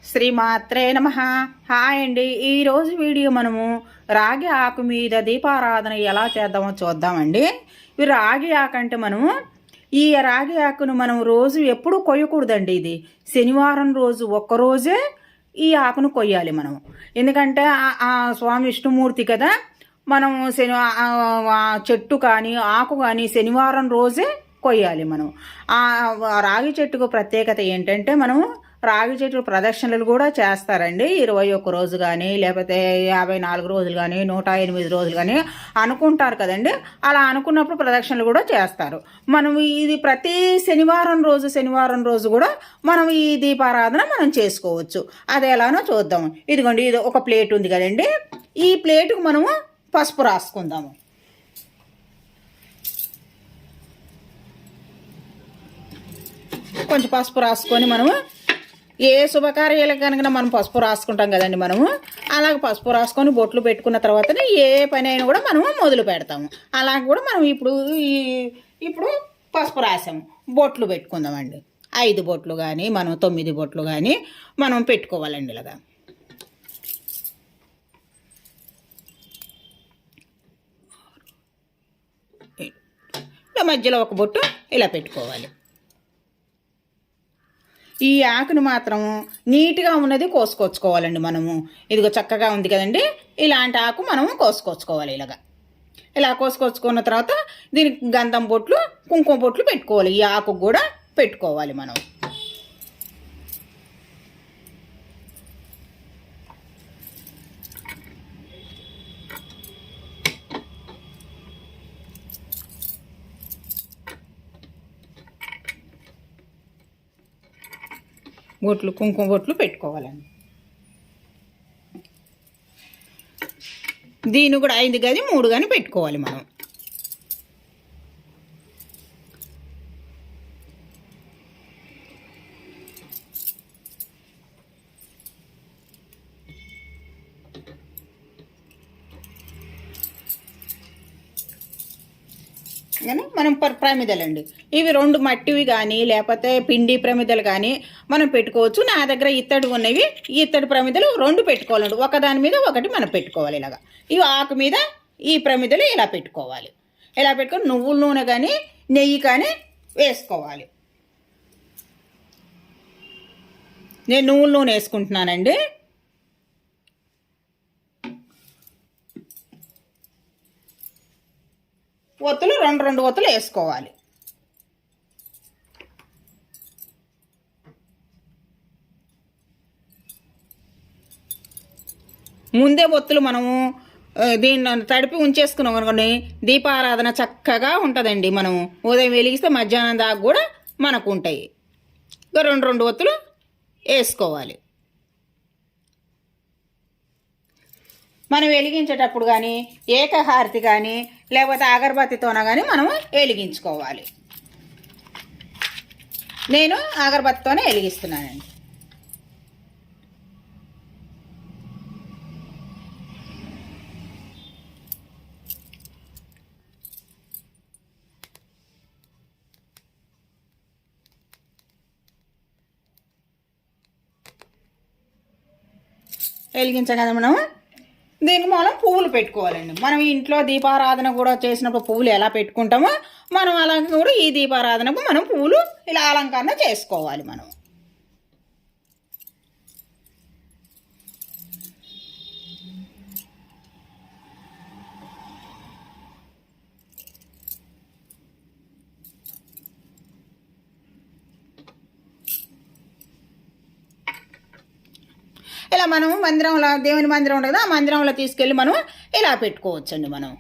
శ్రీమాత్రే నమః. హాయ్ అండి. ఈరోజు వీడియో మనము రాగి ఆకు మీద దీపారాధన ఎలా చేద్దామో చూద్దామండి. ఈ రాగి ఆకు అంటే మనము ఈ రాగి ఆకును మనం రోజు ఎప్పుడు కొయ్యకూడదండి. ఇది శనివారం రోజు ఒక్కరోజే ఈ ఆకును కొయ్యాలి మనం. ఎందుకంటే ఆ స్వామి విష్ణుమూర్తి కదా, మనం చెట్టు కానీ ఆకు కానీ శనివారం రోజే కొయ్యాలి మనం. ఆ రాగి చెట్టుకు ప్రత్యేకత ఏంటంటే, మనం రాగి చెట్టు ప్రదక్షిణలు కూడా చేస్తారండి. 21 రోజు కానీ, లేకపోతే 54 రోజులు కానీ, 108 రోజులు కానీ అనుకుంటారు కదండి. అలా అనుకున్నప్పుడు ప్రదక్షిణలు కూడా చేస్తారు. మనం ఇది ప్రతి శనివారం రోజు కూడా మనం ఈ దీపారాధన మనం చేసుకోవచ్చు. అది ఎలానో చూద్దాం. ఇదిగోండి, ఇది ఒక ప్లేట్ ఉంది కదండి. ఈ ప్లేటుకు మనము పసుపు రాసుకుందాము. కొంచెం పసుపు రాసుకొని మనము ఏ శుభకార్యాలకు కనుక మనం పసుపు రాసుకుంటాం కదండి. మనము అలాగే పసుపు రాసుకొని బొట్లు పెట్టుకున్న తర్వాతనే ఏ పని అయినా కూడా మనము మొదలు పెడతాము. అలాగే కూడా మనం ఇప్పుడు పసుపు రాసాము, బొట్లు పెట్టుకుందామండి. 5 బొట్లు కానీ మనం 9 బొట్లు కానీ మనం పెట్టుకోవాలండి. ఇలాగా మధ్యలో ఒక బొట్టు ఇలా పెట్టుకోవాలి. ఈ ఆకును మాత్రం నీట్గా ఉన్నది కోసుకొచ్చుకోవాలండి మనము. ఇదిగో చక్కగా ఉంది కదండి, ఇలాంటి ఆకు మనము కోసుకొచ్చుకోవాలి. ఇలా కోసుకొచ్చుకున్న తర్వాత దీనికి గంధం బొట్లు, కుంకుమ బొట్లు పెట్టుకోవాలి. ఈ ఆకు కూడా పెట్టుకోవాలి మనం. బొట్లు, కుంకుమ బొట్లు పెట్టుకోవాలండి. దీన్ని కూడా 5 కానీ 3 కానీ పెట్టుకోవాలి మనం. కానీ మనం ప్రమిదలండి, ఇవి 2 మట్టివి కానీ లేకపోతే పిండి ప్రమిదలు కానీ మనం పెట్టుకోవచ్చు. నా దగ్గర ఇత్తడి ఉన్నవి, ఇత్తడి ప్రమిదలు 2 పెట్టుకోవాలండి. ఒకదాని మీద ఒకటి మనం పెట్టుకోవాలి. ఇలాగా ఇవి ఆకు మీద ఈ ప్రమిదలు ఇలా పెట్టుకోవాలి. ఇలా పెట్టుకొని నువ్వుల నూనె కానీ నెయ్యి కానీ వేసుకోవాలి. నేను నువ్వుల నూనె వేసుకుంటున్నానండి. ఒత్తులు 2 ఒత్తులు వేసుకోవాలి. ముందే ఒత్తులు మనము దీన్ని తడిపి ఉంచేసుకున్నాం అనుకోండి, దీపారాధన చక్కగా ఉంటుందండి. మనము ఉదయం వెలిగిస్తే మధ్యాహ్నం దాకా కూడా మనకు ఉంటాయి. 2 ఒత్తులు వేసుకోవాలి. మనం వెలిగించేటప్పుడు కానీ ఏకహారతి కానీ లేకపోతే అగరబత్తితోన కానీ మనము వెలిగించుకోవాలి. నేను అగరబత్తితోనే వెలిగిస్తున్నానండి. వెలిగించగలం మనం. దీనికి మనం పువ్వులు పెట్టుకోవాలండి. మనం ఇంట్లో దీపారాధన కూడా చేసినప్పుడు పువ్వులు ఎలా పెట్టుకుంటామో మనం అలాగే కూడా ఈ దీపారాధనకు మనం పువ్వులు ఇలా అలంకరణ చేసుకోవాలి మనం. ఇలా మనం మందిరంలో, దేవుని మందిరం ఉంటుంది కదా, ఆ మందిరంలో తీసుకెళ్ళి మనం ఇలా పెట్టుకోవచ్చండి. మనం